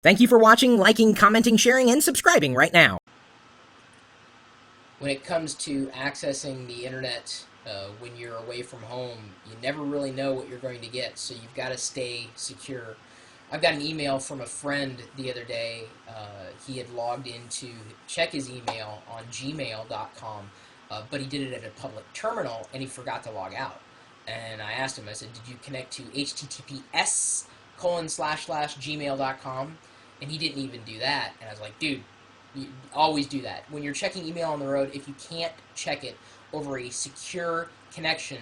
Thank you for watching, liking, commenting, sharing, and subscribing right now. When it comes to accessing the internet when you're away from home, you never really know what you're going to get, so you've got to stay secure. I've got an email from a friend the other day. He had logged in to check his email on gmail.com, but he did it at a public terminal and he forgot to log out. And I asked him, I said, did you connect to https://gmail.com? And he didn't even do that. And I was like, dude, you always do that. When you're checking email on the road, if you can't check it over a secure connection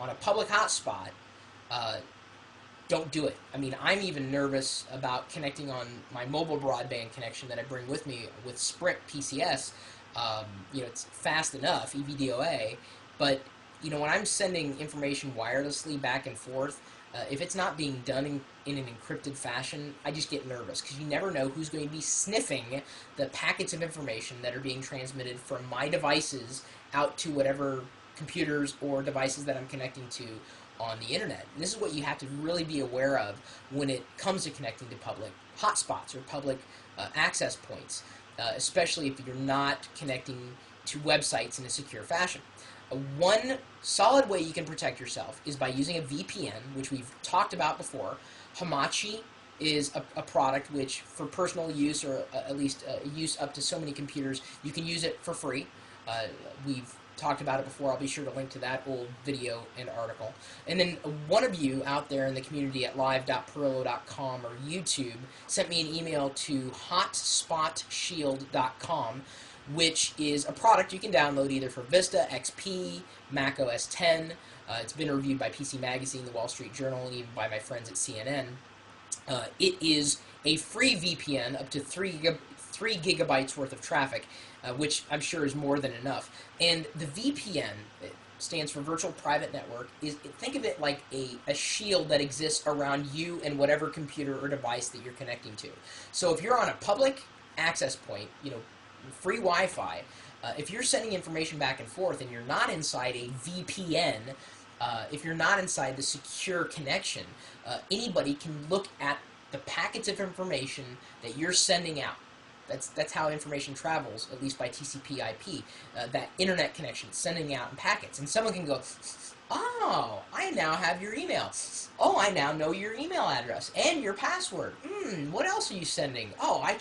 on a public hotspot, uh, don't do it. I mean, I'm even nervous about connecting on my mobile broadband connection that I bring with me with Sprint PCS. It's fast enough, EVDOA, but when I'm sending information wirelessly back and forth, if it's not being done in an encrypted fashion, I just get nervous because you never know who's going to be sniffing the packets of information that are being transmitted from my devices out to whatever computers or devices that I'm connecting to on the internet. And this is what you have to really be aware of when it comes to connecting to public hotspots or public access points, especially if you're not connecting to websites in a secure fashion. One solid way you can protect yourself is by using a VPN, which we've talked about before. Hamachi is a product which, for personal use or at least use up to so many computers, you can use it for free. We've talked about it before. I'll be sure to link to that old video and article. And then one of you out there in the community at live.pirillo.com or YouTube sent me an email to hotspotshield.com, which is a product you can download either for Vista, XP, Mac OS X. It's been reviewed by PC Magazine, the Wall Street Journal, and even by my friends at CNN. It is a free VPN up to 3 gigabytes worth of traffic, which I'm sure is more than enough. And the VPN, it stands for Virtual Private Network, think of it like a shield that exists around you and whatever computer or device that you're connecting to. So if you're on a public access point, free Wi-Fi, if you're sending information back and forth and you're not inside a VPN, if you're not inside the secure connection, anybody can look at the packets of information that you're sending out. That's how information travels, at least by TCP/IP. That internet connection, sending out in packets, and someone can go, "Oh, I now have your email. Oh, I now know your email address and your password. What else are you sending? Oh, I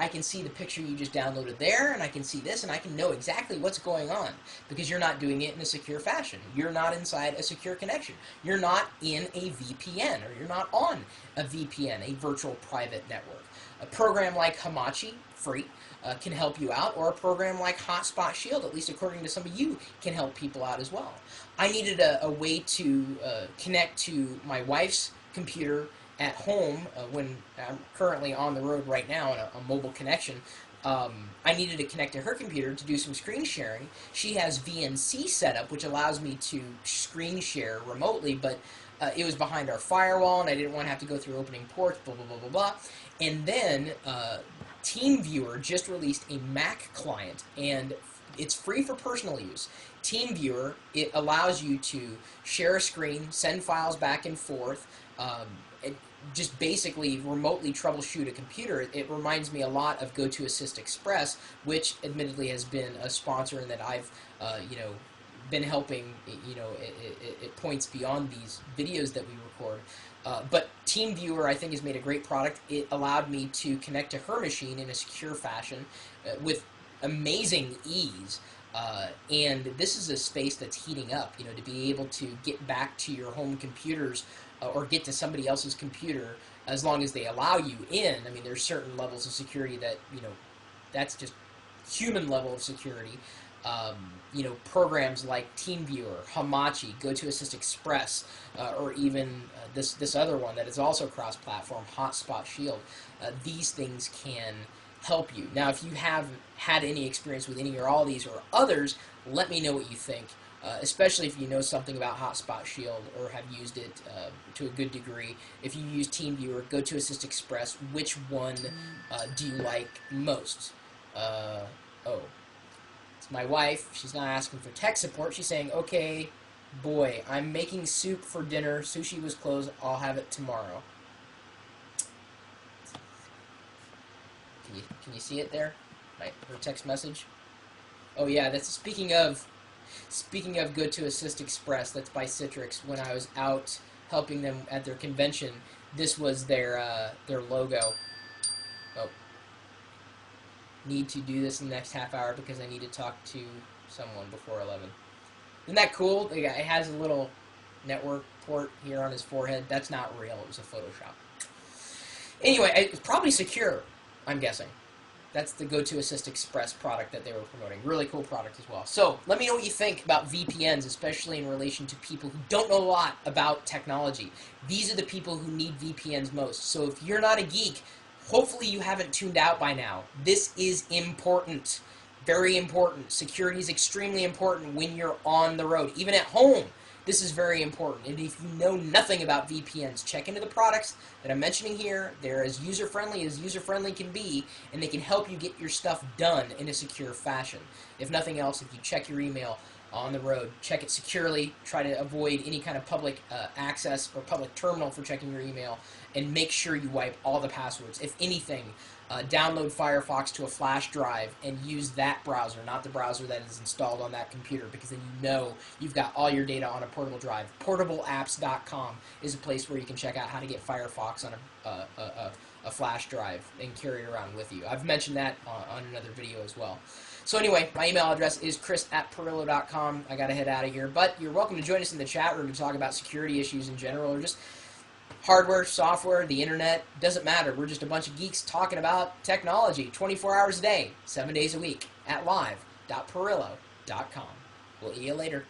can see the picture you just downloaded there, and I can see this, and I can know exactly what's going on because you're not doing it in a secure fashion. You're not inside a secure connection. You're not in a VPN, or you're not on a VPN, a virtual private network. A program like Hamachi, free, can help you out, or a program like Hotspot Shield, at least according to some of you, can help people out as well. I needed a way to connect to my wife's computer at home when I'm currently on the road right now on a mobile connection. I needed to connect to her computer to do some screen sharing. She has VNC set up, which allows me to screen share remotely, but it was behind our firewall, and I didn't want to have to go through opening ports, blah, blah, blah, blah, blah. And then TeamViewer just released a Mac client, and it's free for personal use. TeamViewer, it allows you to share a screen, send files back and forth, and just basically remotely troubleshoot a computer. It reminds me a lot of GoToAssist Express, which admittedly has been a sponsor and that I've, been helping, it points beyond these videos that we record. But TeamViewer, I think, has made a great product. It allowed me to connect to her machine in a secure fashion with amazing ease. And this is a space that's heating up, to be able to get back to your home computers or get to somebody else's computer as long as they allow you in. I mean, there's certain levels of security that, that's just human level of security. Programs like TeamViewer, Hamachi, GoToAssist Express, or even this other one that is also cross-platform, Hotspot Shield. These things can help you. Now, if you have had any experience with any or all these or others, let me know what you think, especially if you know something about Hotspot Shield or have used it to a good degree. If you use TeamViewer, GoToAssist Express, which one do you like most? It's my wife. She's not asking for tech support. She's saying, okay, boy, I'm making soup for dinner. Sushi was closed. I'll have it tomorrow. Can you see it there? Her text message. Oh yeah, that's speaking of Go to Assist Express. That's by Citrix. When I was out helping them at their convention, this was their logo. Oh, need to do this in the next half hour because I need to talk to someone before 11. Isn't that cool? It has a little network port here on his forehead. That's not real. It was a Photoshop. Anyway, it's probably secure, I'm guessing. That's the Go to Assist Express product that they were promoting. Really cool product as well. So let me know what you think about VPNs, especially in relation to people who don't know a lot about technology. These are the people who need VPNs most. So if you're not a geek, hopefully you haven't tuned out by now. This is important. Very important. Security is extremely important when you're on the road. Even at home, this is very important. And if you know nothing about VPNs, check into the products that I'm mentioning here. They're as user-friendly can be, and they can help you get your stuff done in a secure fashion. If nothing else, if you check your email on the road, check it securely, try to avoid any kind of public access or public terminal for checking your email, and make sure you wipe all the passwords. If anything, download Firefox to a flash drive and use that browser, not the browser that is installed on that computer, because then you know you've got all your data on a portable drive. PortableApps.com is a place where you can check out how to get Firefox on a flash drive and carry it around with you. I've mentioned that on another video as well. So anyway, my email address is chris@pirillo.com. I got to head out of here, but you're welcome to join us in the chat room to talk about security issues in general, or just hardware, software, the internet. Doesn't matter. We're just a bunch of geeks talking about technology 24 hours a day, 7 days a week at live.pirillo.com. We'll see you later.